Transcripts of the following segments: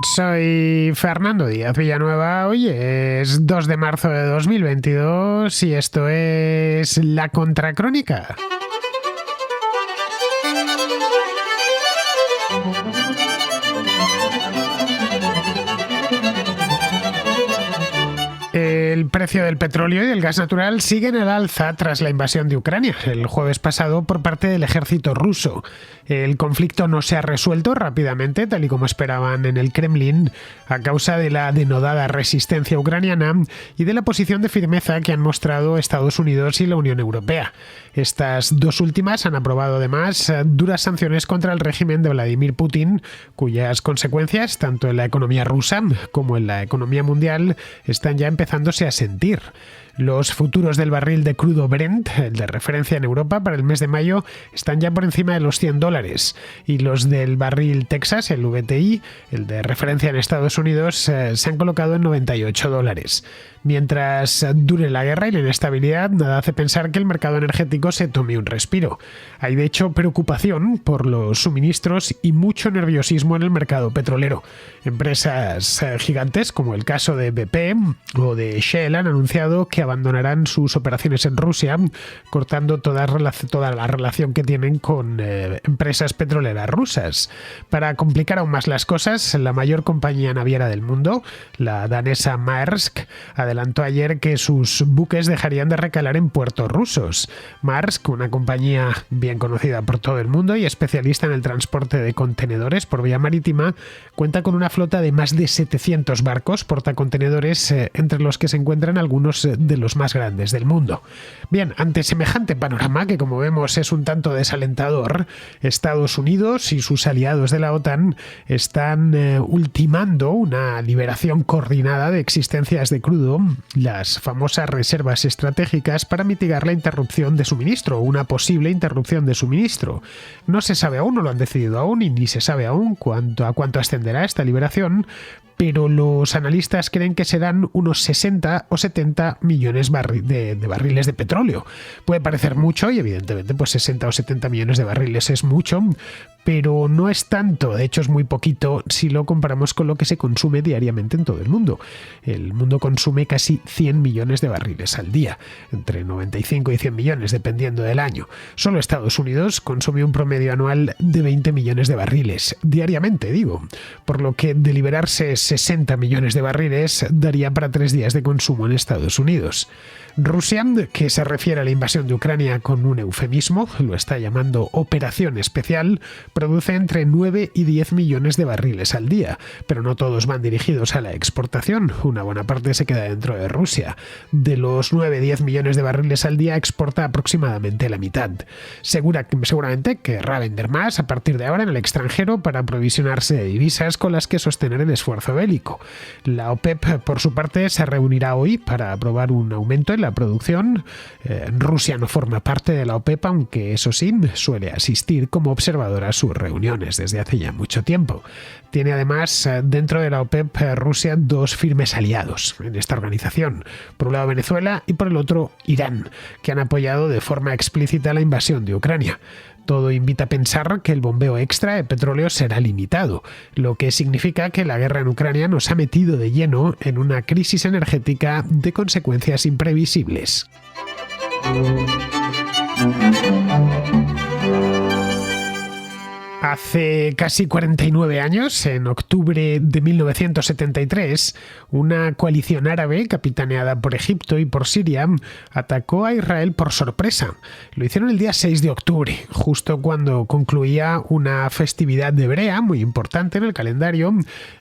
Soy Fernando Díaz Villanueva, hoy es 2 de marzo de 2022 y esto es La Contracrónica. El precio del petróleo y del gas natural siguen al alza tras la invasión de Ucrania el jueves pasado por parte del ejército ruso. El conflicto no se ha resuelto rápidamente, tal y como esperaban en el Kremlin, a causa de la denodada resistencia ucraniana y de la posición de firmeza que han mostrado Estados Unidos y la Unión Europea. Estas dos últimas han aprobado además duras sanciones contra el régimen de Vladimir Putin, cuyas consecuencias, tanto en la economía rusa como en la economía mundial, están ya empezándose a sentir. Los futuros del barril de crudo Brent, el de referencia en Europa para el mes de mayo, están ya por encima de los $100 y los del barril Texas, el WTI, el de referencia en Estados Unidos, se han colocado en $98. Mientras dure la guerra y la inestabilidad, nada hace pensar que el mercado energético se tome un respiro. Hay de hecho preocupación por los suministros y mucho nerviosismo en el mercado petrolero. Empresas gigantes, como el caso de BP o de Shell, han anunciado que abandonarán sus operaciones en Rusia, cortando toda la relación que tienen con empresas petroleras rusas. Para complicar aún más las cosas, la mayor compañía naviera del mundo, la danesa Maersk, adelantó ayer que sus buques dejarían de recalar en puertos rusos. Maersk, una compañía bien conocida por todo el mundo y especialista en el transporte de contenedores por vía marítima, cuenta con una flota de más de 700 barcos portacontenedores, entre los que se encuentran algunos de los más grandes del mundo. Bien, ante semejante panorama, que como vemos es un tanto desalentador, Estados Unidos y sus aliados de la OTAN están ultimando una liberación coordinada de existencias de crudo, las famosas reservas estratégicas, para mitigar la interrupción de suministro, una posible interrupción de suministro. No se sabe aún, no lo han decidido aún y ni se sabe aún a cuánto ascenderá esta liberación, pero los analistas creen que serán unos 60 o 70 millones de barriles de petróleo. Puede parecer mucho y evidentemente pues 60 o 70 millones de barriles es mucho, pero no es tanto, de hecho es muy poquito si lo comparamos con lo que se consume diariamente en todo el mundo. El mundo consume casi 100 millones de barriles al día, entre 95 y 100 millones dependiendo del año. Solo Estados Unidos consume un promedio anual de 20 millones de barriles, diariamente digo, por lo que de liberarse 60 millones de barriles daría para 3 días de consumo en Estados Unidos. Rusia, que se refiere a la invasión de Ucrania con un eufemismo, lo está llamando Operación Especial, produce entre 9 y 10 millones de barriles al día, pero no todos van dirigidos a la exportación, una buena parte se queda dentro de Rusia. De los 9-10 millones de barriles al día exporta aproximadamente la mitad. Seguramente querrá vender más a partir de ahora en el extranjero para aprovisionarse de divisas con las que sostener el esfuerzo bélico. La OPEP, por su parte, se reunirá hoy para aprobar un aumento en la producción. Rusia no forma parte de la OPEP, aunque eso sí, suele asistir como observadora a sus reuniones desde hace ya mucho tiempo. Tiene además dentro de la OPEP Rusia dos firmes aliados en esta organización. Por un lado Venezuela y por el otro Irán, que han apoyado de forma explícita la invasión de Ucrania. Todo invita a pensar que el bombeo extra de petróleo será limitado, lo que significa que la guerra en Ucrania nos ha metido de lleno en una crisis energética de consecuencias imprevisibles. Hace casi 49 años, en octubre de 1973, una coalición árabe, capitaneada por Egipto y por Siria, atacó a Israel por sorpresa. Lo hicieron el día 6 de octubre, justo cuando concluía una festividad hebrea muy importante en el calendario,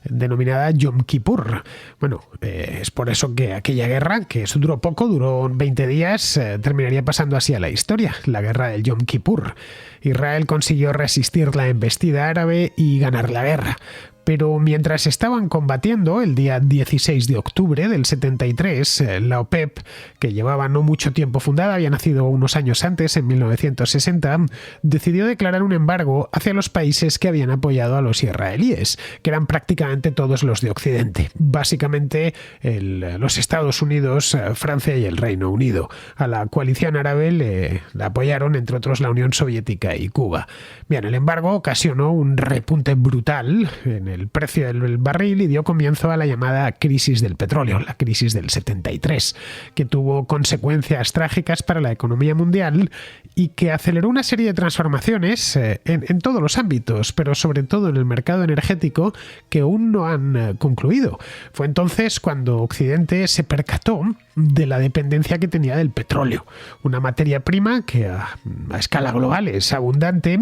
denominada Yom Kippur. Bueno, es por eso que aquella guerra, que eso duró poco, duró 20 días, terminaría pasando así a la historia, la guerra del Yom Kippur. Israel consiguió resistir la embestida árabe y ganar la guerra. Pero mientras estaban combatiendo, el día 16 de octubre del 73, la OPEP, que llevaba no mucho tiempo fundada, había nacido unos años antes, en 1960, decidió declarar un embargo hacia los países que habían apoyado a los israelíes, que eran prácticamente todos los de Occidente. Básicamente los Estados Unidos, Francia y el Reino Unido. A la coalición árabe la apoyaron, entre otros, la Unión Soviética y Cuba. Bien, el embargo ocasionó un repunte brutal en el precio del barril y dio comienzo a la llamada crisis del petróleo, la crisis del 73, que tuvo consecuencias trágicas para la economía mundial y que aceleró una serie de transformaciones en todos los ámbitos, pero sobre todo en el mercado energético, que aún no han concluido. Fue entonces cuando Occidente se percató de la dependencia que tenía del petróleo, una materia prima que a escala global es abundante,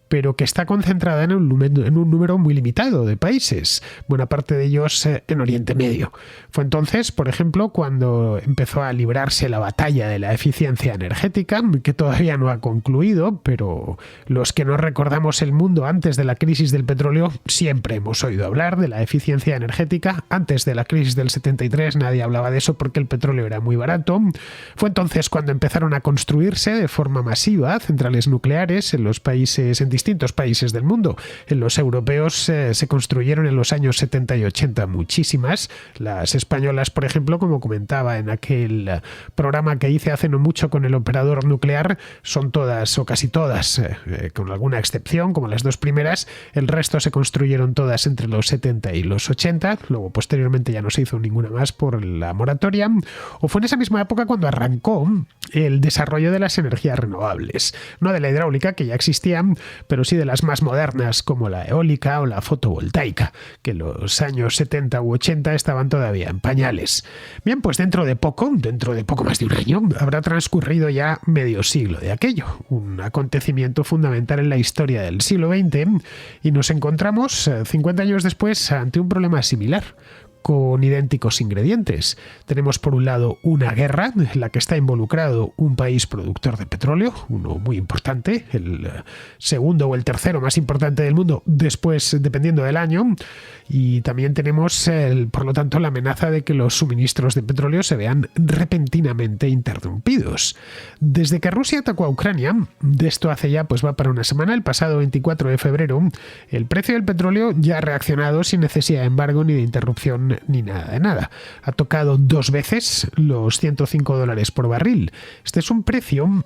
pero que está concentrada en un número muy limitado de países, buena parte de ellos en Oriente Medio. Fue entonces, por ejemplo, cuando empezó a librarse la batalla de la eficiencia energética, que todavía no ha concluido, pero los que no recordamos el mundo antes de la crisis del petróleo siempre hemos oído hablar de la eficiencia energética. Antes de la crisis del 73 nadie hablaba de eso porque el petróleo era muy barato. Fue entonces cuando empezaron a construirse de forma masiva centrales nucleares en distintos países del mundo. En los europeos se construyeron en los años 70 y 80 muchísimas. Las españolas, por ejemplo, como comentaba en aquel programa que hice hace no mucho con el operador nuclear, son todas o casi todas, con alguna excepción, como las dos primeras. El resto se construyeron todas entre los 70 y los 80. Luego, posteriormente, ya no se hizo ninguna más por la moratoria. O fue en esa misma época cuando arrancó el desarrollo de las energías renovables. No de la hidráulica, que ya existía, pero sí de las más modernas, como la eólica o la fotovoltaica, que en los años 70 u 80 estaban todavía en pañales. Bien, pues dentro de poco más de un año, habrá transcurrido ya medio siglo de aquello, un acontecimiento fundamental en la historia del siglo XX, y nos encontramos 50 años después ante un problema similar, con idénticos ingredientes. Tenemos por un lado una guerra en la que está involucrado un país productor de petróleo, uno muy importante, el segundo o el tercero más importante del mundo, después dependiendo del año, y también tenemos por lo tanto la amenaza de que los suministros de petróleo se vean repentinamente interrumpidos. Desde que Rusia atacó a Ucrania, de esto hace ya va para una semana, el pasado 24 de febrero, el precio del petróleo ya ha reaccionado sin necesidad de embargo ni de interrupción ni nada de nada. Ha tocado 2 veces los $105 por barril. Este es un precio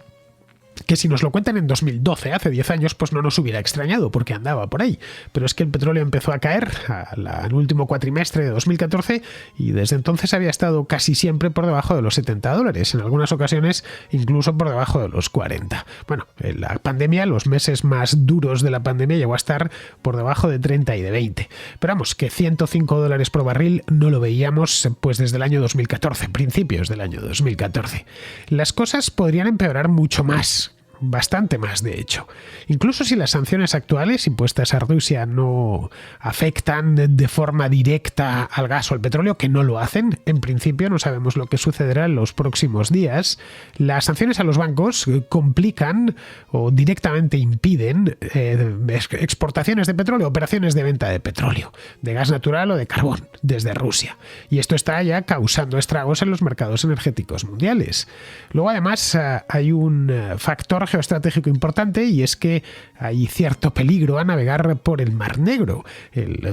que si nos lo cuentan en 2012, hace 10 años, pues no nos hubiera extrañado porque andaba por ahí. Pero es que el petróleo empezó a caer al último cuatrimestre de 2014 y desde entonces había estado casi siempre por debajo de los $70, en algunas ocasiones incluso por debajo de los 40. Bueno, en la pandemia, los meses más duros de la pandemia llegó a estar por debajo de 30 y de 20. Pero vamos, que $105 por barril no lo veíamos pues desde el año 2014, principios del año 2014. Las cosas podrían empeorar mucho más. Bastante más, de hecho. Incluso si las sanciones actuales impuestas a Rusia no afectan de forma directa al gas o al petróleo, que no lo hacen, en principio no sabemos lo que sucederá en los próximos días, las sanciones a los bancos complican o directamente impiden exportaciones de petróleo, operaciones de venta de petróleo, de gas natural o de carbón desde Rusia. Y esto está ya causando estragos en los mercados energéticos mundiales. Luego, además, hay un factor geoestratégico importante, y es que hay cierto peligro a navegar por el Mar Negro.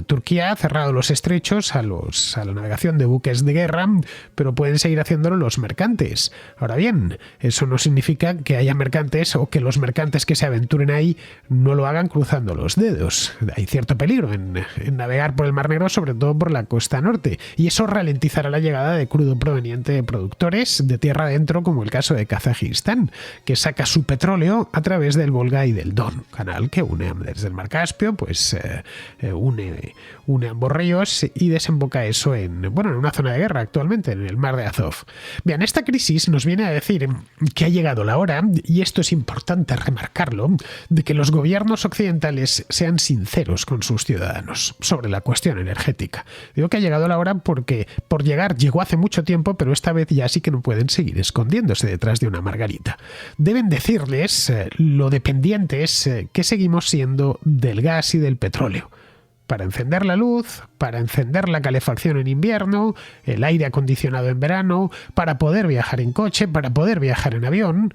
Turquía ha cerrado los estrechos a la navegación de buques de guerra, pero pueden seguir haciéndolo los mercantes. Ahora bien, eso no significa que haya mercantes o que los mercantes que se aventuren ahí no lo hagan cruzando los dedos. Hay cierto peligro en navegar por el Mar Negro, sobre todo por la costa norte, y eso ralentizará la llegada de crudo proveniente de productores de tierra adentro, como el caso de Kazajistán, que saca su petróleo a través del Volga y del Don, canal que une desde el Mar Caspio, une ambos ríos y desemboca eso en una zona de guerra actualmente, en el Mar de Azov. Bien, esta crisis nos viene a decir que ha llegado la hora, y esto es importante remarcarlo, de que los gobiernos occidentales sean sinceros con sus ciudadanos sobre la cuestión energética. Digo que ha llegado la hora porque por llegar llegó hace mucho tiempo, pero esta vez ya sí que no pueden seguir escondiéndose detrás de una margarita. Deben decirles lo dependientes que seguimos siendo del gas y del petróleo. Para encender la luz, para encender la calefacción en invierno, el aire acondicionado en verano, para poder viajar en coche, para poder viajar en avión,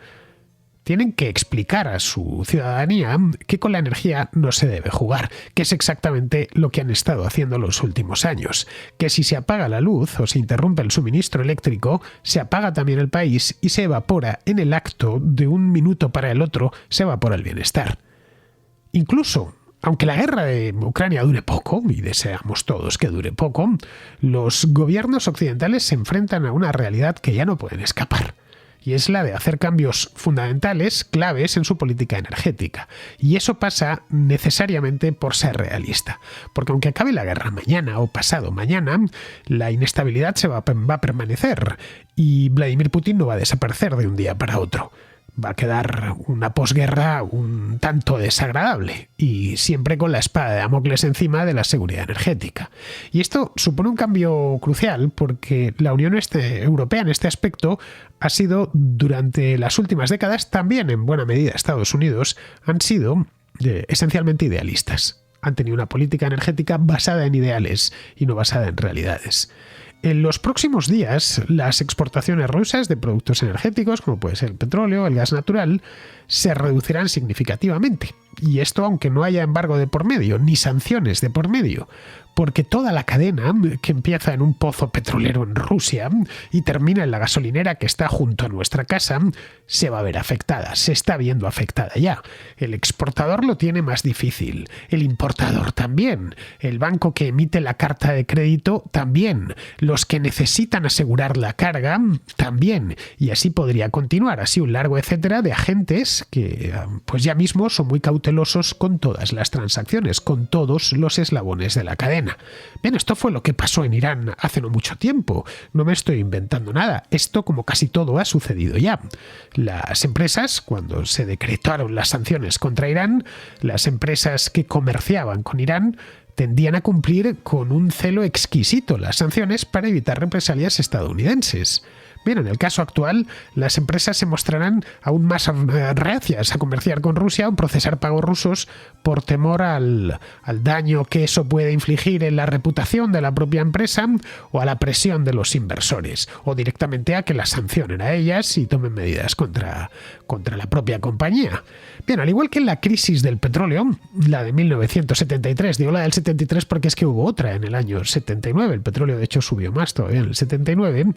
tienen que explicar a su ciudadanía que con la energía no se debe jugar, que es exactamente lo que han estado haciendo los últimos años, que si se apaga la luz o se interrumpe el suministro eléctrico, se apaga también el país y se evapora en el acto de un minuto para el otro, se evapora el bienestar. Incluso Aunque la guerra de Ucrania dure poco, y deseamos todos que dure poco, los gobiernos occidentales se enfrentan a una realidad que ya no pueden escapar. Y es la de hacer cambios fundamentales, claves en su política energética. Y eso pasa necesariamente por ser realista. Porque aunque acabe la guerra mañana o pasado mañana, la inestabilidad va a permanecer. Y Vladimir Putin no va a desaparecer de un día para otro. Va a quedar una posguerra un tanto desagradable y siempre con la espada de Damocles encima de la seguridad energética. Y esto supone un cambio crucial porque la Unión Europea en este aspecto ha sido durante las últimas décadas, también en buena medida Estados Unidos, han sido esencialmente idealistas. Han tenido una política energética basada en ideales y no basada en realidades. En los próximos días, las exportaciones rusas de productos energéticos, como puede ser el petróleo o el gas natural, se reducirán significativamente. Y esto aunque no haya embargo de por medio, ni sanciones de por medio, porque toda la cadena que empieza en un pozo petrolero en Rusia y termina en la gasolinera que está junto a nuestra casa, se va a ver afectada, se está viendo afectada ya. El exportador lo tiene más difícil, el importador también, el banco que emite la carta de crédito también, los que necesitan asegurar la carga también, y así podría continuar, así un largo etcétera de agentes que pues ya mismo son muy cautelosos con todas las transacciones, con todos los eslabones de la cadena. Bien, esto fue lo que pasó en Irán hace no mucho tiempo. No me estoy inventando nada. Esto, como casi todo, ha sucedido ya. Las empresas, cuando se decretaron las sanciones contra Irán, las empresas que comerciaban con Irán tendían a cumplir con un celo exquisito las sanciones para evitar represalias estadounidenses. Bien, en el caso actual, las empresas se mostrarán aún más reacias a comerciar con Rusia o procesar pagos rusos por temor al daño que eso puede infligir en la reputación de la propia empresa o a la presión de los inversores, o directamente a que las sancionen a ellas y tomen medidas contra la propia compañía. Bien, al igual que en la crisis del petróleo, la de 1973, digo la del 73 porque es que hubo otra en el año 79, el petróleo de hecho subió más todavía en el 79,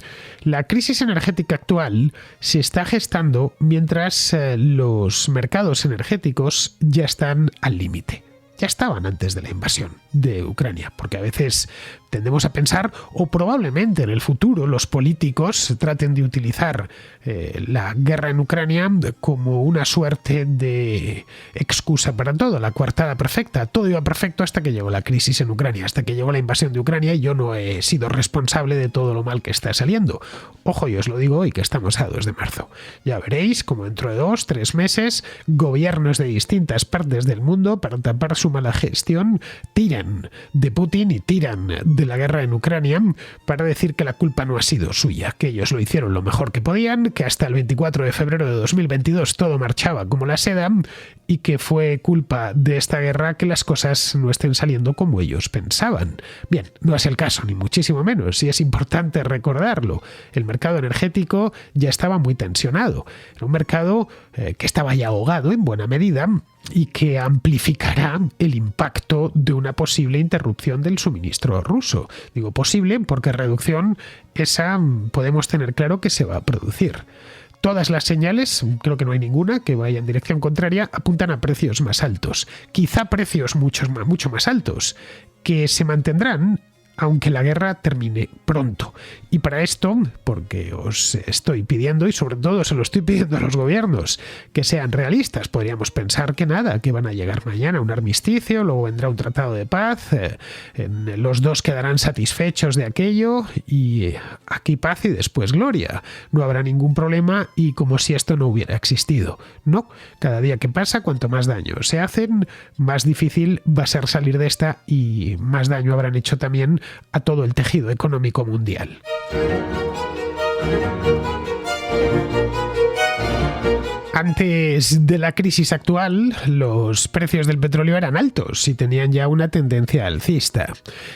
la crisis energética actual se está gestando mientras los mercados energéticos ya están al límite. Ya estaban antes de la invasión de Ucrania, porque a veces tendemos a pensar, o probablemente en el futuro los políticos traten de utilizar la guerra en Ucrania como una suerte de excusa para todo, la coartada perfecta. Todo iba perfecto hasta que llegó la crisis en Ucrania, hasta que llegó la invasión de Ucrania y yo no he sido responsable de todo lo mal que está saliendo. Ojo, yo os lo digo hoy que estamos a 2 de marzo. Ya veréis como dentro de 2-3 meses gobiernos de distintas partes del mundo, para tapar su mala gestión, tiran de Putin y tiran de la guerra en Ucrania para decir que la culpa no ha sido suya, que ellos lo hicieron lo mejor que podían, que hasta el 24 de febrero de 2022 todo marchaba como la seda y que fue culpa de esta guerra que las cosas no estén saliendo como ellos pensaban. Bien, no es el caso, ni muchísimo menos, y es importante recordarlo. El mercado energético ya estaba muy tensionado. Era un mercado que estaba ya ahogado en buena medida y que amplificará el impacto de una posible interrupción del suministro ruso. Digo posible porque reducción esa podemos tener claro que se va a producir. Todas las señales, creo que no hay ninguna que vaya en dirección contraria, apuntan a precios más altos. Quizá precios mucho más altos, que se mantendrán aunque la guerra termine pronto. Y para esto, porque os estoy pidiendo, y sobre todo se lo estoy pidiendo a los gobiernos, que sean realistas. Podríamos pensar que nada, que van a llegar mañana un armisticio, luego vendrá un tratado de paz, los dos quedarán satisfechos de aquello, y aquí paz y después gloria. No habrá ningún problema y como si esto no hubiera existido. No, cada día que pasa, cuanto más daño se hacen, más difícil va a ser salir de esta y más daño habrán hecho también a todo el tejido económico mundial. Antes de la crisis actual, los precios del petróleo eran altos y tenían ya una tendencia alcista.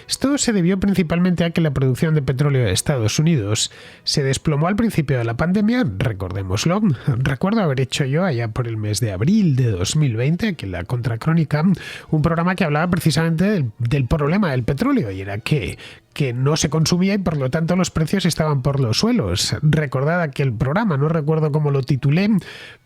Esto se debió principalmente a que la producción de petróleo de Estados Unidos se desplomó al principio de la pandemia, recordémoslo. Recuerdo haber hecho yo allá por el mes de abril de 2020, aquí en la Contracrónica, un programa que hablaba precisamente del problema del petróleo, y era que que no se consumía y por lo tanto los precios estaban por los suelos. Recordad aquel programa, no recuerdo cómo lo titulé,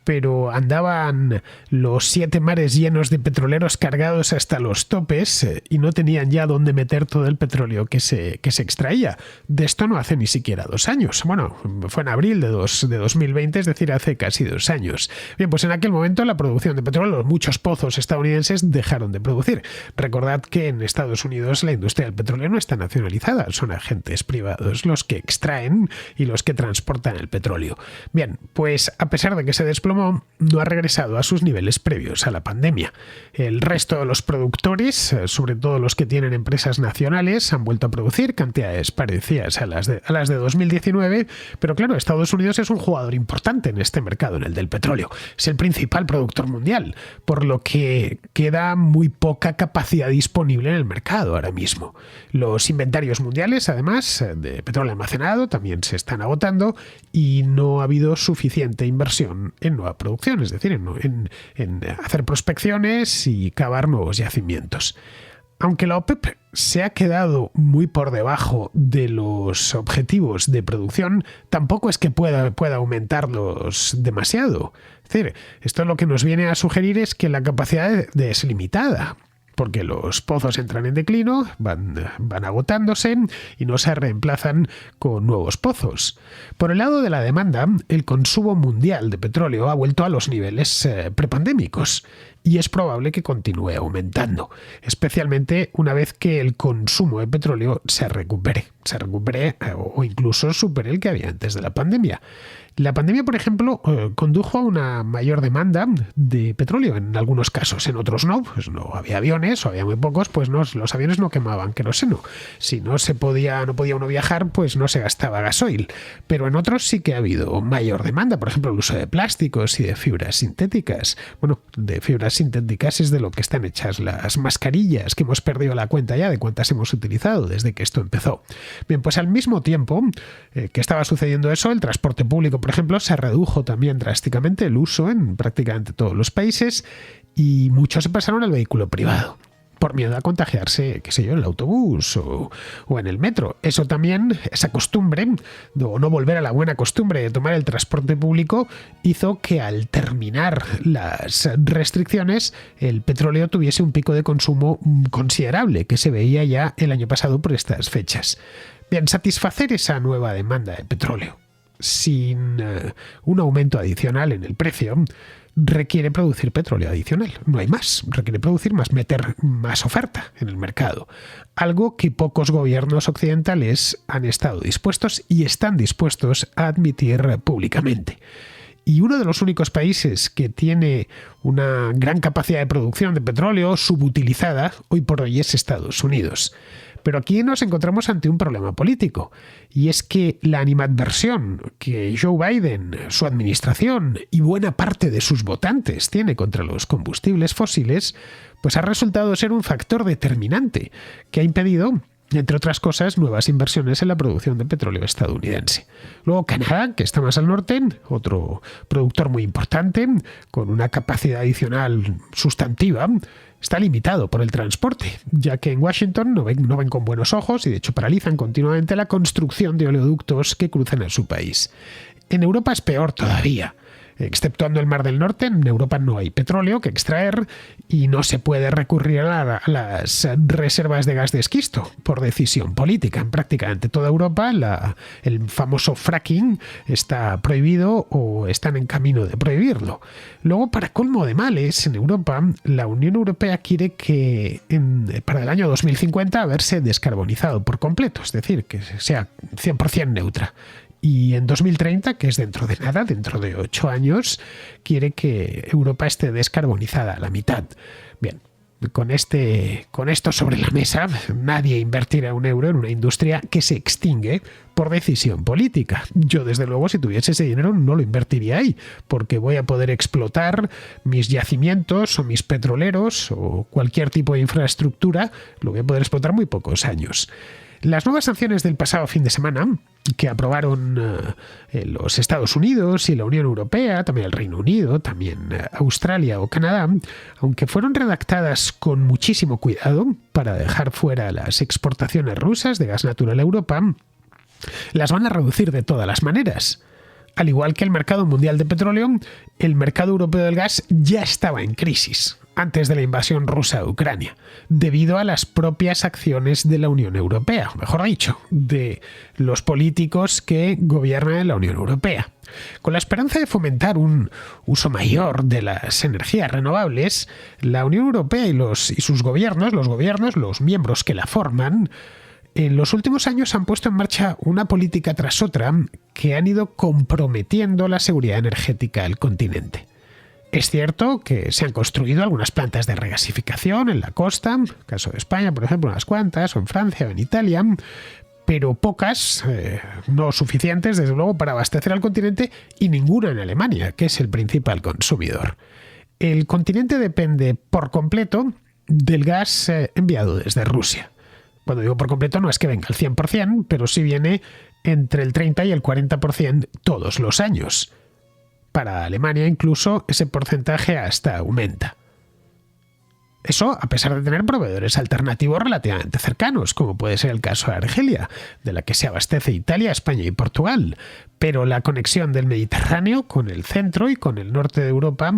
pero andaban los 7 mares llenos de petroleros cargados hasta los topes y no tenían ya dónde meter todo el petróleo que se extraía. De esto no hace ni siquiera 2 años. Bueno, fue en abril de 2020, es decir, hace casi 2 años. Bien, pues en aquel momento la producción de petróleo, muchos pozos estadounidenses dejaron de producir. Recordad que en Estados Unidos la industria del petróleo no está nacionalizada, son agentes privados los que extraen y los que transportan el petróleo. Bien, pues a pesar de que se desplomó, no ha regresado a sus niveles previos a la pandemia. El resto de los productores, sobre todo los que tienen empresas nacionales, han vuelto a producir cantidades parecidas a las de 2019, pero claro, Estados Unidos es un jugador importante en este mercado, en el del petróleo. Es el principal productor mundial, por lo que queda muy poca capacidad disponible en el mercado ahora mismo. Los inventarios mundiales, además, de petróleo almacenado también se están agotando y no ha habido suficiente inversión en nueva producción, es decir, en hacer prospecciones y cavar nuevos yacimientos. Aunque la OPEP se ha quedado muy por debajo de los objetivos de producción, tampoco es que pueda aumentarlos demasiado. Es decir, esto lo que nos viene a sugerir es que la capacidad es limitada, porque los pozos entran en declino, van agotándose y no se reemplazan con nuevos pozos. Por el lado de la demanda, el consumo mundial de petróleo ha vuelto a los niveles prepandémicos y es probable que continúe aumentando, especialmente una vez que el consumo de petróleo se recupere o incluso supere el que había antes de la pandemia. La pandemia, por ejemplo, condujo a una mayor demanda de petróleo en algunos casos, en otros no, pues no había aviones o había muy pocos, pues no, los aviones no quemaban queroseno. Si no podía uno viajar, pues no se gastaba gasoil. Pero en otros sí que ha habido mayor demanda, por ejemplo, el uso de plásticos y de fibras sintéticas. Bueno, de fibras sintéticas es de lo que están hechas las mascarillas, que hemos perdido la cuenta ya de cuántas hemos utilizado desde que esto empezó. Bien, pues al mismo tiempo que estaba sucediendo eso, el transporte público, por ejemplo, se redujo también drásticamente el uso en prácticamente todos los países y muchos se pasaron al vehículo privado por miedo a contagiarse, qué sé yo, en el autobús o en el metro. Eso también, esa costumbre, o no volver a la buena costumbre de tomar el transporte público, hizo que al terminar las restricciones el petróleo tuviese un pico de consumo considerable que se veía ya el año pasado por estas fechas. Bien, satisfacer esa nueva demanda de petróleo sin un aumento adicional en el precio requiere producir petróleo adicional, no hay más, requiere producir más, meter más oferta en el mercado, algo que pocos gobiernos occidentales han estado dispuestos y están dispuestos a admitir públicamente. Y uno de los únicos países que tiene una gran capacidad de producción de petróleo subutilizada hoy por hoy es Estados Unidos. Pero aquí nos encontramos ante un problema político, y es que la animadversión que Joe Biden, su administración y buena parte de sus votantes tiene contra los combustibles fósiles, pues ha resultado ser un factor determinante que ha impedido, entre otras cosas, nuevas inversiones en la producción de petróleo estadounidense. Luego Canadá, que está más al norte, otro productor muy importante, con una capacidad adicional sustantiva, está limitado por el transporte, ya que en Washington no ven con buenos ojos y de hecho paralizan continuamente la construcción de oleoductos que cruzan a su país. En Europa es peor todavía. Exceptuando el Mar del Norte, en Europa no hay petróleo que extraer y no se puede recurrir a las reservas de gas de esquisto por decisión política. En prácticamente toda Europa el famoso fracking está prohibido o están en camino de prohibirlo. Luego, para colmo de males, en Europa, la Unión Europea quiere que para el año 2050 haberse descarbonizado por completo, es decir, que sea 100% neutra. Y en 2030, que es dentro de nada, dentro de 8 años, quiere que Europa esté descarbonizada a la mitad. Bien, con esto sobre la mesa, nadie invertirá un euro en una industria que se extingue por decisión política. Yo, desde luego, si tuviese ese dinero, no lo invertiría ahí, porque voy a poder explotar mis yacimientos o mis petroleros o cualquier tipo de infraestructura, lo voy a poder explotar muy pocos años. Las nuevas sanciones del pasado fin de semana, que aprobaron los Estados Unidos y la Unión Europea, también el Reino Unido, también Australia o Canadá, aunque fueron redactadas con muchísimo cuidado para dejar fuera las exportaciones rusas de gas natural a Europa, las van a reducir de todas las maneras. Al igual que el mercado mundial de petróleo, el mercado europeo del gas ya estaba en crisis antes de la invasión rusa de Ucrania, debido a las propias acciones de la Unión Europea, mejor dicho, de los políticos que gobiernan en la Unión Europea. Con la esperanza de fomentar un uso mayor de las energías renovables, la Unión Europea y sus gobiernos, los miembros que la forman, en los últimos años han puesto en marcha una política tras otra que han ido comprometiendo la seguridad energética del continente. Es cierto que se han construido algunas plantas de regasificación en la costa, en el caso de España, por ejemplo, unas cuantas, o en Francia o en Italia, pero pocas, no suficientes, desde luego, para abastecer al continente, y ninguna en Alemania, que es el principal consumidor. El continente depende por completo del gas enviado desde Rusia. Cuando digo por completo no es que venga al 100%, pero sí viene entre el 30 y el 40% todos los años. Para Alemania incluso ese porcentaje hasta aumenta. Eso a pesar de tener proveedores alternativos relativamente cercanos, como puede ser el caso de Argelia, de la que se abastece Italia, España y Portugal. Pero la conexión del Mediterráneo con el centro y con el norte de Europa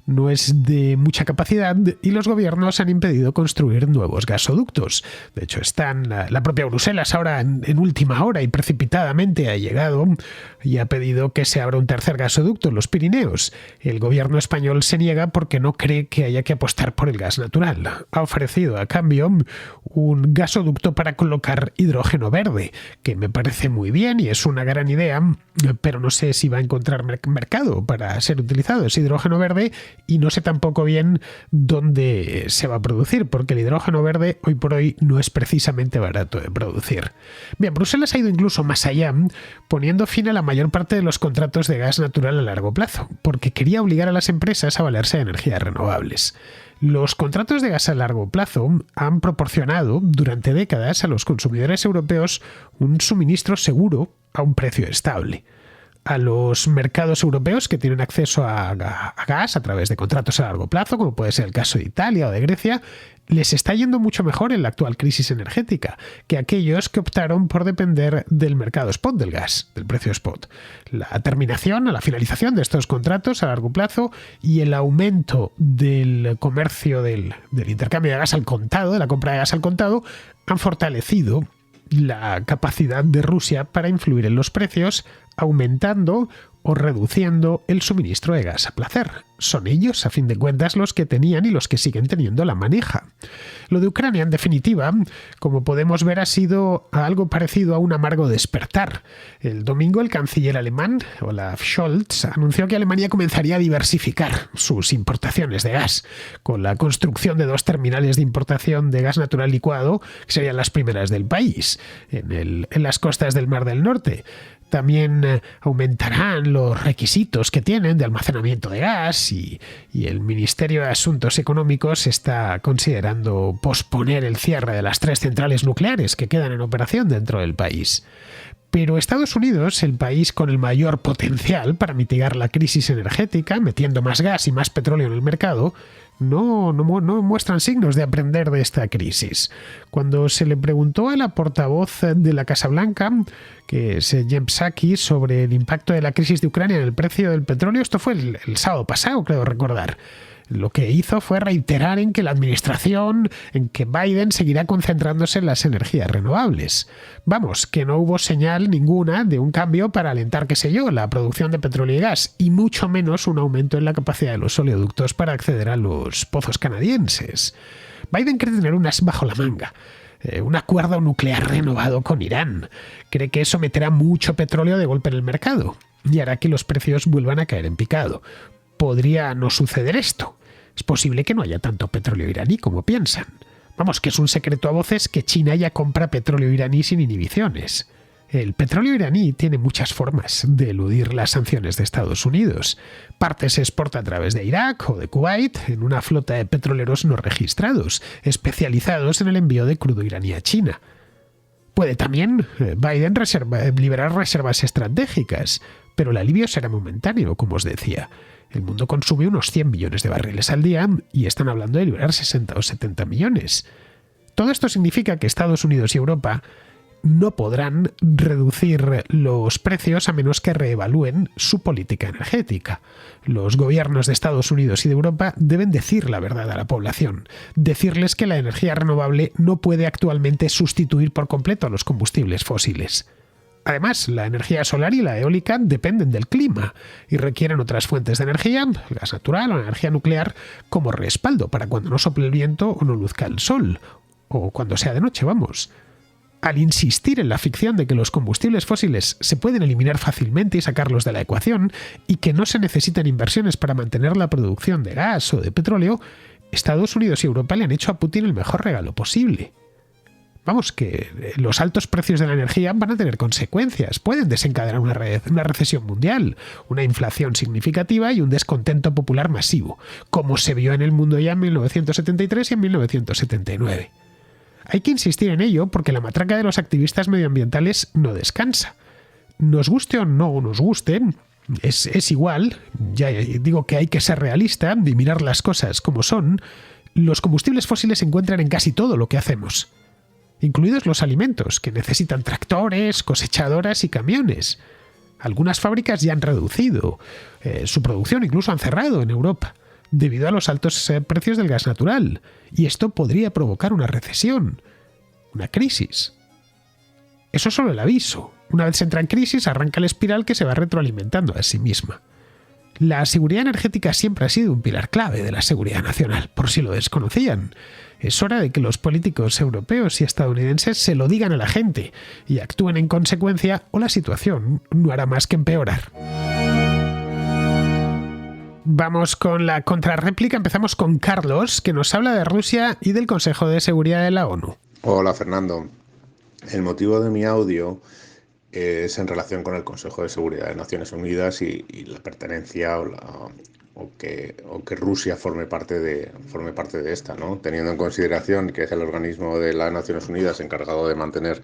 no es de mucha capacidad y los gobiernos han impedido construir nuevos gasoductos. De hecho, la propia Bruselas ahora en última hora y precipitadamente ha llegado y ha pedido que se abra un tercer gasoducto en los Pirineos. El gobierno español se niega porque no cree que haya que apostar por el gas natural. Ha ofrecido a cambio un gasoducto para colocar hidrógeno verde, que me parece muy bien y es una gran idea, pero no sé si va a encontrar mercado para ser utilizado ese hidrógeno verde y no sé tampoco bien dónde se va a producir, porque el hidrógeno verde hoy por hoy no es precisamente barato de producir. Bien, Bruselas ha ido incluso más allá, poniendo fin a la mayor parte de los contratos de gas natural a largo plazo, porque quería obligar a las empresas a valerse de energías renovables. Los contratos de gas a largo plazo han proporcionado durante décadas a los consumidores europeos un suministro seguro a un precio estable. A los mercados europeos que tienen acceso a gas a través de contratos a largo plazo, como puede ser el caso de Italia o de Grecia, les está yendo mucho mejor en la actual crisis energética que aquellos que optaron por depender del mercado spot del gas, del precio spot. La finalización de estos contratos a largo plazo y el aumento del comercio del intercambio de gas al contado, de la compra de gas al contado, han fortalecido la capacidad de Rusia para influir en los precios, aumentando o reduciendo el suministro de gas a placer. Son ellos, a fin de cuentas, los que tenían y los que siguen teniendo la maneja. Lo de Ucrania, en definitiva, como podemos ver, ha sido algo parecido a un amargo despertar. El domingo el canciller alemán, Olaf Scholz, anunció que Alemania comenzaría a diversificar sus importaciones de gas, con la construcción de 2 terminales de importación de gas natural licuado, que serían las primeras del país, en las costas del Mar del Norte. También aumentarán los requisitos que tienen de almacenamiento de gas y el Ministerio de Asuntos Económicos está considerando posponer el cierre de las 3 centrales nucleares que quedan en operación dentro del país. Pero Estados Unidos, el país con el mayor potencial para mitigar la crisis energética, metiendo más gas y más petróleo en el mercado, no muestran signos de aprender de esta crisis. Cuando se le preguntó a la portavoz de la Casa Blanca, que es Jen Psaki, sobre el impacto de la crisis de Ucrania en el precio del petróleo, esto fue el sábado pasado, creo recordar. Lo que hizo fue reiterar en que la administración, en que Biden seguirá concentrándose en las energías renovables. Vamos, que no hubo señal ninguna de un cambio para alentar, qué sé yo, la producción de petróleo y gas, y mucho menos un aumento en la capacidad de los oleoductos para acceder a los pozos canadienses. Biden cree tener un as bajo la manga. Un acuerdo nuclear renovado con Irán. Cree que eso meterá mucho petróleo de golpe en el mercado y hará que los precios vuelvan a caer en picado. Podría no suceder esto. Es posible que no haya tanto petróleo iraní como piensan. Vamos, que es un secreto a voces que China ya compra petróleo iraní sin inhibiciones. El petróleo iraní tiene muchas formas de eludir las sanciones de Estados Unidos. Parte se exporta a través de Irak o de Kuwait en una flota de petroleros no registrados, especializados en el envío de crudo iraní a China. Puede también Biden liberar reservas estratégicas, pero el alivio será momentáneo, como os decía. El mundo consume unos 100 millones de barriles al día y están hablando de liberar 60 o 70 millones. Todo esto significa que Estados Unidos y Europa no podrán reducir los precios a menos que reevalúen su política energética. Los gobiernos de Estados Unidos y de Europa deben decir la verdad a la población, decirles que la energía renovable no puede actualmente sustituir por completo a los combustibles fósiles. Además, la energía solar y la eólica dependen del clima y requieren otras fuentes de energía, el gas natural o la energía nuclear, como respaldo para cuando no sople el viento o no luzca el sol, o cuando sea de noche, vamos. Al insistir en la ficción de que los combustibles fósiles se pueden eliminar fácilmente y sacarlos de la ecuación, y que no se necesitan inversiones para mantener la producción de gas o de petróleo, Estados Unidos y Europa le han hecho a Putin el mejor regalo posible. Vamos, que los altos precios de la energía van a tener consecuencias, pueden desencadenar una recesión mundial, una inflación significativa y un descontento popular masivo, como se vio en el mundo ya en 1973 y en 1979. Hay que insistir en ello porque la matraca de los activistas medioambientales no descansa. Nos guste o no nos guste, es igual, ya digo que hay que ser realista y mirar las cosas como son. Los combustibles fósiles se encuentran en casi todo lo que hacemos, incluidos los alimentos, que necesitan tractores, cosechadoras y camiones. Algunas fábricas ya han reducido su producción, incluso han cerrado en Europa, debido a los altos precios del gas natural. Y esto podría provocar una recesión, una crisis. Eso es solo el aviso. Una vez se entra en crisis, arranca la espiral que se va retroalimentando a sí misma. La seguridad energética siempre ha sido un pilar clave de la seguridad nacional, por si lo desconocían. Es hora de que los políticos europeos y estadounidenses se lo digan a la gente y actúen en consecuencia, o la situación no hará más que empeorar. Vamos con la contrarréplica. Empezamos con Carlos, que nos habla de Rusia y del Consejo de Seguridad de la ONU. Hola, Fernando. El motivo de mi audio es en relación con el Consejo de Seguridad de Naciones Unidas y la pertenencia o que Rusia forme parte de esta, ¿no? Teniendo en consideración que es el organismo de las Naciones Unidas encargado de mantener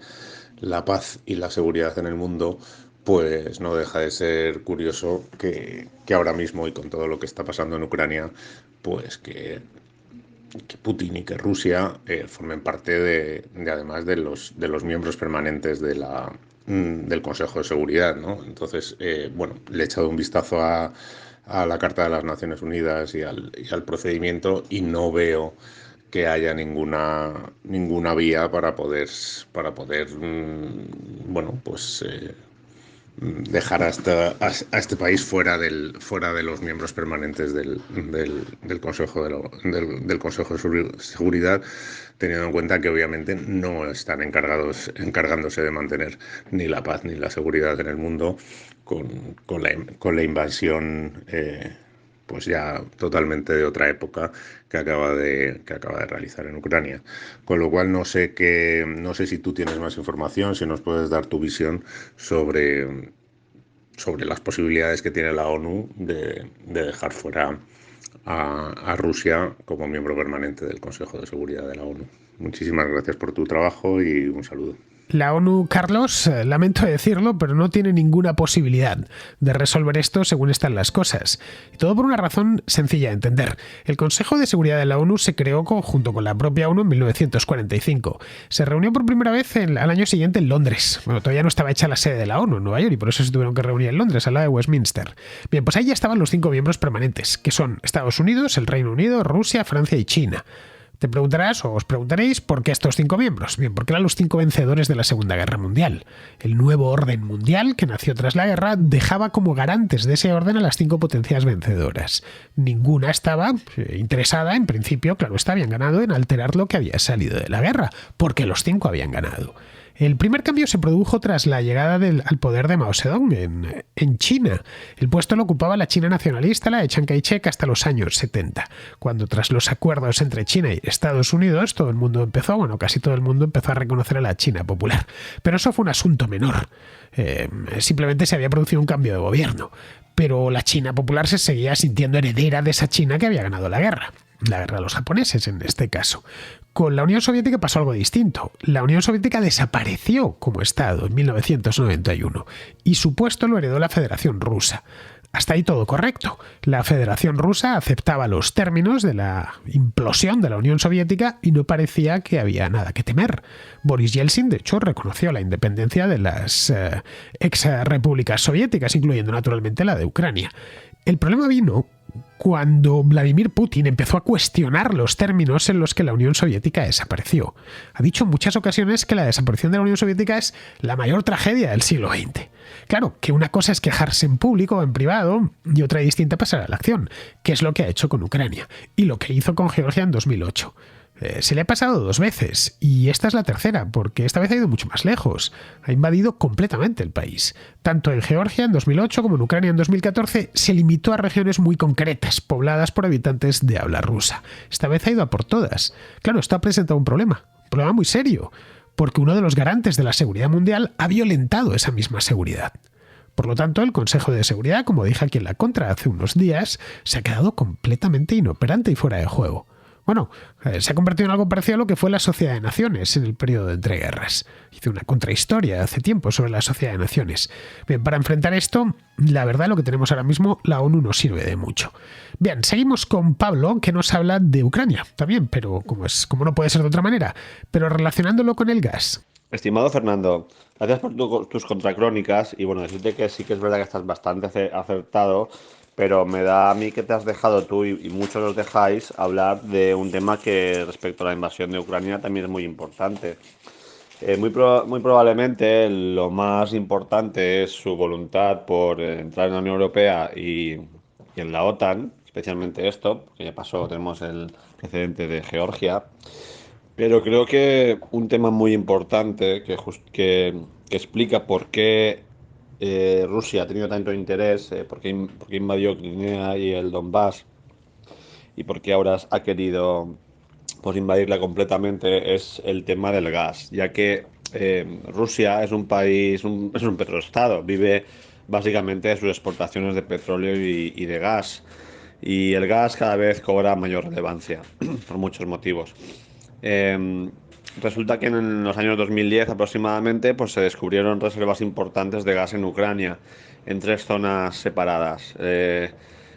la paz y la seguridad en el mundo, pues no deja de ser curioso que ahora mismo, y con todo lo que está pasando en Ucrania, pues que Putin y que Rusia formen parte además de los miembros permanentes del Consejo de Seguridad, ¿no? Entonces, le he echado un vistazo a la Carta de las Naciones Unidas y al procedimiento, y no veo que haya ninguna vía para poder dejar a este país fuera de los miembros permanentes del Consejo del Consejo de Seguridad, teniendo en cuenta que obviamente no están encargándose de mantener ni la paz ni la seguridad en el mundo con la invasión pues ya totalmente de otra época que acaba de realizar en Ucrania. Con lo cual no sé si tú tienes más información, si nos puedes dar tu visión sobre las posibilidades que tiene la ONU de dejar fuera a Rusia como miembro permanente del Consejo de Seguridad de la ONU. Muchísimas gracias por tu trabajo y un saludo. La ONU, Carlos, lamento decirlo, pero no tiene ninguna posibilidad de resolver esto según están las cosas. Y todo por una razón sencilla de entender. El Consejo de Seguridad de la ONU se creó junto con la propia ONU en 1945. Se reunió por primera vez al año siguiente en Londres. Bueno, todavía no estaba hecha la sede de la ONU en Nueva York, y por eso se tuvieron que reunir en Londres, al lado de Westminster. Bien, pues ahí ya estaban los 5 miembros permanentes, que son Estados Unidos, el Reino Unido, Rusia, Francia y China. Te preguntarás o os preguntaréis por qué estos 5 miembros. Bien, porque eran los 5 vencedores de la Segunda Guerra Mundial. El nuevo orden mundial, que nació tras la guerra, dejaba como garantes de ese orden a las 5 potencias vencedoras. Ninguna estaba interesada, en principio, claro está, habían ganado, en alterar lo que había salido de la guerra, porque los 5 habían ganado. El primer cambio se produjo tras la llegada al poder de Mao Zedong en China. El puesto lo ocupaba la China nacionalista, la de Chiang Kai-shek, hasta los años 70, cuando tras los acuerdos entre China y Estados Unidos, casi todo el mundo empezó a reconocer a la China popular. Pero eso fue un asunto menor. Simplemente se había producido un cambio de gobierno. Pero la China popular se seguía sintiendo heredera de esa China que había ganado la guerra de los japoneses en este caso. Con la Unión Soviética pasó algo distinto. La Unión Soviética desapareció como Estado en 1991 y su puesto lo heredó la Federación Rusa. Hasta ahí todo correcto. La Federación Rusa aceptaba los términos de la implosión de la Unión Soviética y no parecía que había nada que temer. Boris Yeltsin, de hecho, reconoció la independencia de las ex repúblicas soviéticas, incluyendo naturalmente la de Ucrania. El problema vino cuando Vladimir Putin empezó a cuestionar los términos en los que la Unión Soviética desapareció. Ha dicho en muchas ocasiones que la desaparición de la Unión Soviética es la mayor tragedia del siglo XX. Claro, que una cosa es quejarse en público o en privado y otra distinta pasar a la acción, que es lo que ha hecho con Ucrania y lo que hizo con Georgia en 2008. Se le ha pasado 2 veces y esta es la tercera, porque esta vez ha ido mucho más lejos. Ha invadido completamente el país. Tanto en Georgia en 2008 como en Ucrania en 2014 se limitó a regiones muy concretas, pobladas por habitantes de habla rusa. Esta vez ha ido a por todas. Claro, esto ha presentado un problema muy serio, porque uno de los garantes de la seguridad mundial ha violentado esa misma seguridad. Por lo tanto, el Consejo de Seguridad, como dije aquí en la Contra hace unos días, se ha quedado completamente inoperante y fuera de juego. Bueno, se ha convertido en algo parecido a lo que fue la Sociedad de Naciones en el periodo de entreguerras. Hice una contrahistoria hace tiempo sobre la Sociedad de Naciones. Bien, para enfrentar esto, la verdad lo que tenemos ahora mismo, la ONU nos sirve de mucho. Bien, seguimos con Pablo, que nos habla de Ucrania también, pero como no puede ser de otra manera, pero relacionándolo con el gas. Estimado Fernando, gracias por tus contracrónicas y bueno, decirte que sí que es verdad que estás bastante acertado, pero me da a mí que te has dejado tú y muchos los dejáis hablar de un tema que respecto a la invasión de Ucrania también es muy importante. Muy probablemente lo más importante es su voluntad por entrar en la Unión Europea y en la OTAN, especialmente esto, que ya pasó, tenemos el precedente de Georgia. Pero creo que un tema muy importante que explica por qué Rusia ha tenido tanto interés, por qué invadió Crimea y el Donbass y por qué ahora ha querido pues, invadirla completamente es el tema del gas, ya que Rusia es un país, es un petroestado, vive básicamente de sus exportaciones de petróleo y de gas. Y el gas cada vez cobra mayor relevancia por muchos motivos. Eh, Resulta que en los años 2010 aproximadamente pues se descubrieron reservas importantes de gas en Ucrania en 3 zonas separadas.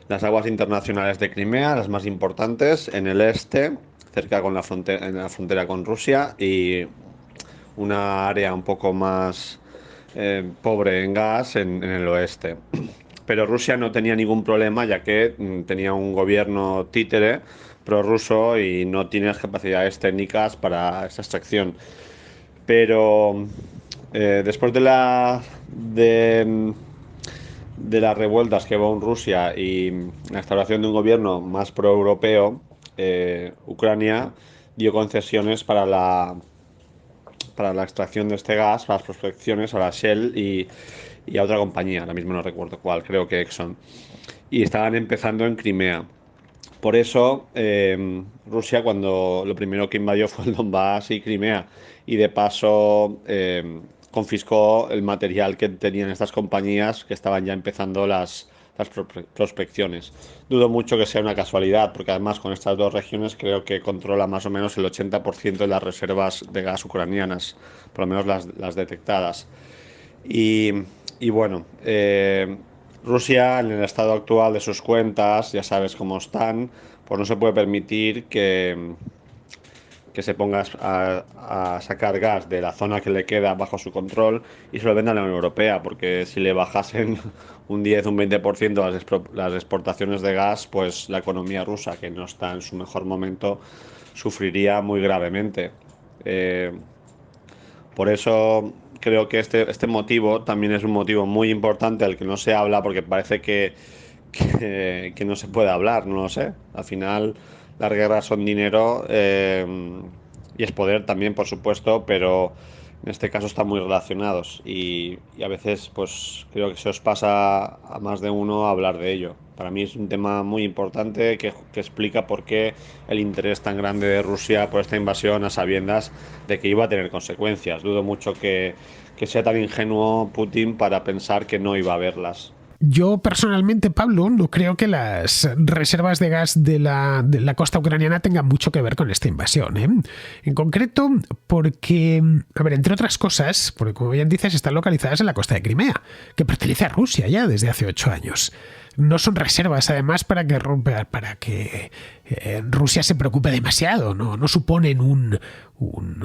Las aguas internacionales de Crimea, las más importantes, en el este, cerca con en la frontera con Rusia, y una área un poco más pobre en gas en el oeste. Pero Rusia no tenía ningún problema ya que tenía un gobierno títere prorruso y no tiene las capacidades técnicas para esta extracción. Pero después de las revueltas que hubo en Rusia y la instauración de un gobierno más proeuropeo, Ucrania dio concesiones para la extracción de este gas, para las prospecciones a la Shell y a otra compañía, ahora mismo no recuerdo cuál, creo que Exxon. Y estaban empezando en Crimea. Por eso, Rusia, cuando lo primero que invadió fue el Donbass y Crimea, y de paso confiscó el material que tenían estas compañías que estaban ya empezando las prospecciones. Dudo mucho que sea una casualidad, porque además con estas 2 regiones creo que controla más o menos el 80% de las reservas de gas ucranianas, por lo menos las detectadas. Y, y bueno, Rusia en el estado actual de sus cuentas, ya sabes cómo están, pues no se puede permitir que se ponga a sacar gas de la zona que le queda bajo su control y se lo venda a la Unión Europea, porque si le bajasen un 10, un 20% las exportaciones de gas, pues la economía rusa, que no está en su mejor momento, sufriría muy gravemente. Por eso creo que este motivo también es un motivo muy importante al que no se habla, porque parece que no se puede hablar, no lo sé. Al final las guerras son dinero y es poder también, por supuesto, pero en este caso están muy relacionados y a veces pues creo que se os pasa a más de uno hablar de ello. Para mí es un tema muy importante que explica por qué el interés tan grande de Rusia por esta invasión a sabiendas de que iba a tener consecuencias. Dudo mucho que sea tan ingenuo Putin para pensar que no iba a haberlas. Yo personalmente, Pablo, no creo que las reservas de gas de la costa ucraniana tengan mucho que ver con esta invasión, ¿eh? En concreto, porque, a ver, entre otras cosas, porque como bien dices, están localizadas en la costa de Crimea, que pertenece a Rusia ya desde hace 8 años. No son reservas, además, para que Rusia se preocupe demasiado. No suponen un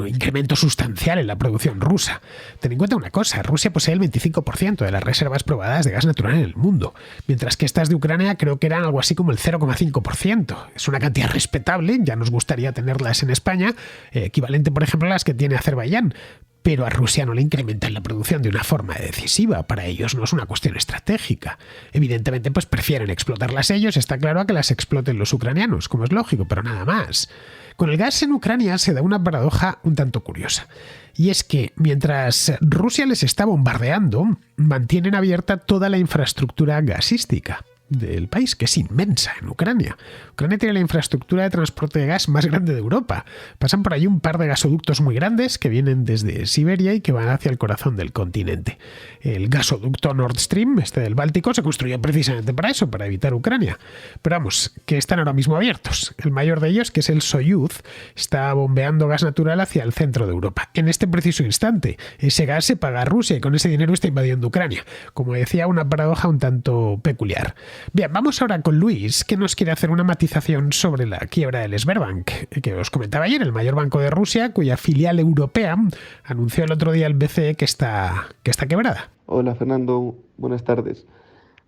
incremento sustancial en la producción rusa. Ten en cuenta una cosa, Rusia posee el 25% de las reservas probadas de gas natural en el mundo, mientras que estas de Ucrania creo que eran algo así como el 0,5%. Es una cantidad respetable, ya nos gustaría tenerlas en España, equivalente, por ejemplo, a las que tiene Azerbaiyán. Pero a Rusia no le incrementan la producción de una forma decisiva. Para ellos no es una cuestión estratégica. Evidentemente, pues prefieren explotarlas ellos, está claro, a que las exploten los ucranianos, como es lógico, pero nada más. Con el gas en Ucrania se da una paradoja un tanto curiosa. Y es que mientras Rusia les está bombardeando, mantienen abierta toda la infraestructura gasística del país, que es inmensa en Ucrania. Ucrania tiene la infraestructura de transporte de gas más grande de Europa. Pasan por ahí un par de gasoductos muy grandes que vienen desde Siberia y que van hacia el corazón del continente. El gasoducto Nord Stream, este del Báltico, se construyó precisamente para eso, para evitar Ucrania. Pero vamos, que están ahora mismo abiertos. El mayor de ellos, que es el Soyuz, está bombeando gas natural hacia el centro de Europa. En este preciso instante, ese gas se paga a Rusia y con ese dinero está invadiendo Ucrania. Como decía, una paradoja un tanto peculiar. Bien, vamos ahora con Luis, que nos quiere hacer una matización sobre la quiebra del Sberbank, que os comentaba ayer, el mayor banco de Rusia, cuya filial europea anunció el otro día el BCE que está quebrada. Hola Fernando, buenas tardes.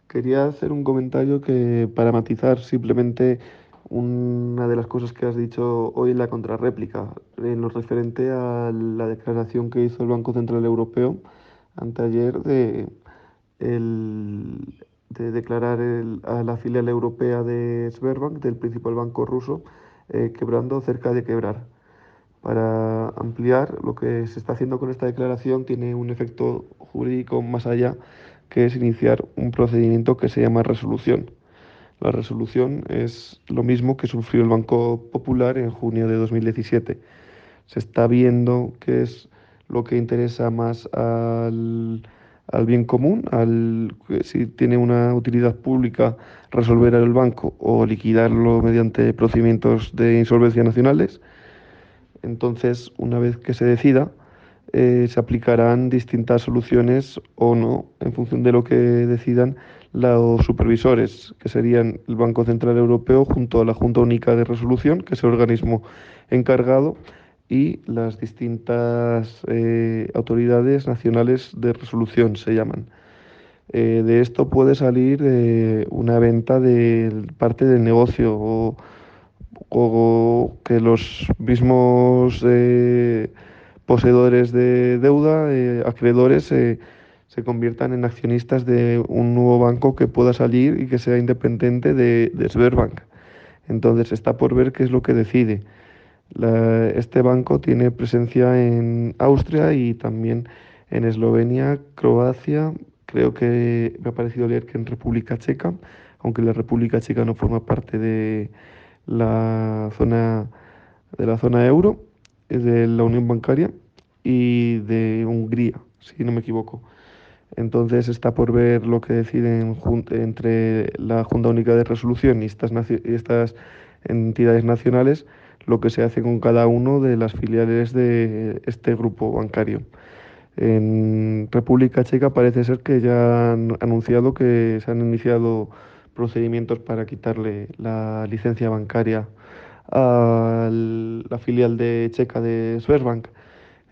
Quería hacer un comentario que para matizar simplemente una de las cosas que has dicho hoy en la contrarréplica, en lo referente a la declaración que hizo el Banco Central Europeo anteayer de declarar a la filial europea de Sberbank, del principal banco ruso, quebrando, cerca de quebrar. Para ampliar, lo que se está haciendo con esta declaración tiene un efecto jurídico más allá, que es iniciar un procedimiento que se llama resolución. La resolución es lo mismo que sufrió el Banco Popular en junio de 2017. Se está viendo qué es lo que interesa más al bien común, si tiene una utilidad pública resolver al banco o liquidarlo mediante procedimientos de insolvencia nacionales. Entonces, una vez que se decida, se aplicarán distintas soluciones o no, en función de lo que decidan los supervisores, que serían el Banco Central Europeo junto a la Junta Única de Resolución, que es el organismo encargado, y las distintas autoridades nacionales de resolución se llaman. De esto puede salir una venta de parte del negocio o que los mismos poseedores de deuda, acreedores, se conviertan en accionistas de un nuevo banco que pueda salir y que sea independiente de Sberbank. Entonces está por ver qué es lo que decide. Este banco tiene presencia en Austria y también en Eslovenia, Croacia, creo que me ha parecido leer que en República Checa, aunque la República Checa no forma parte de la zona euro, de la Unión Bancaria, y de Hungría, si no me equivoco. Entonces está por ver lo que deciden entre la Junta Única de Resolución y estas entidades nacionales, lo que se hace con cada uno de las filiales de este grupo bancario. En República Checa parece ser que ya han anunciado que se han iniciado procedimientos para quitarle la licencia bancaria a la filial de Checa de Sberbank.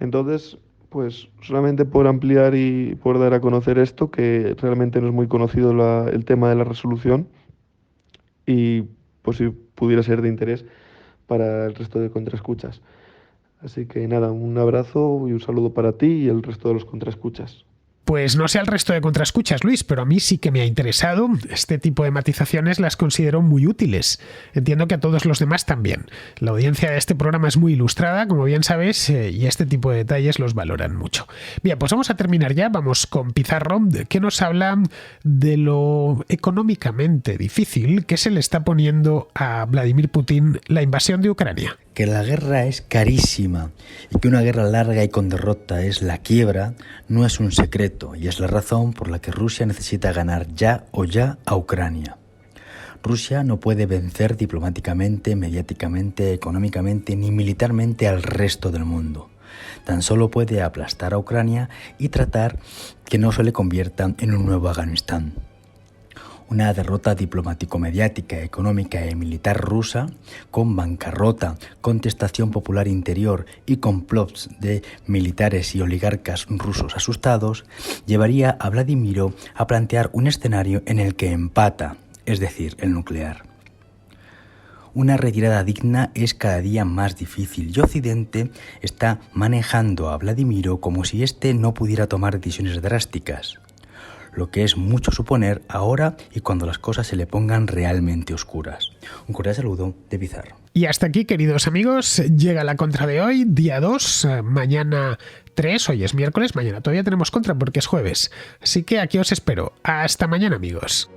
Entonces, pues solamente por ampliar y por dar a conocer esto, que realmente no es muy conocido el tema de la resolución, y por si pudiera ser de interés para el resto de contraescuchas. Así que nada, un abrazo y un saludo para ti y el resto de los contraescuchas. Pues no sé al resto de contraescuchas, Luis, pero a mí sí que me ha interesado. Este tipo de matizaciones las considero muy útiles. Entiendo que a todos los demás también. La audiencia de este programa es muy ilustrada, como bien sabes, y este tipo de detalles los valoran mucho. Bien, pues vamos a terminar ya. Vamos con Pizarro, que nos habla de lo económicamente difícil que se le está poniendo a Vladimir Putin la invasión de Ucrania. Que la guerra es carísima y que una guerra larga y con derrota es la quiebra no es un secreto y es la razón por la que Rusia necesita ganar ya a Ucrania. Rusia no puede vencer diplomáticamente, mediáticamente, económicamente ni militarmente al resto del mundo. Tan solo puede aplastar a Ucrania y tratar que no se le convierta en un nuevo Afganistán. Una derrota diplomático-mediática, económica y militar rusa, con bancarrota, contestación popular interior y complots de militares y oligarcas rusos asustados, llevaría a Vladimiro a plantear un escenario en el que empata, es decir, el nuclear. Una retirada digna es cada día más difícil y Occidente está manejando a Vladimiro como si éste no pudiera tomar decisiones drásticas, lo que es mucho suponer ahora y cuando las cosas se le pongan realmente oscuras. Un cordial saludo de Pizarro. Y hasta aquí, queridos amigos, llega la contra de hoy, día 2, mañana 3, hoy es miércoles, mañana todavía tenemos contra porque es jueves. Así que aquí os espero. Hasta mañana, amigos.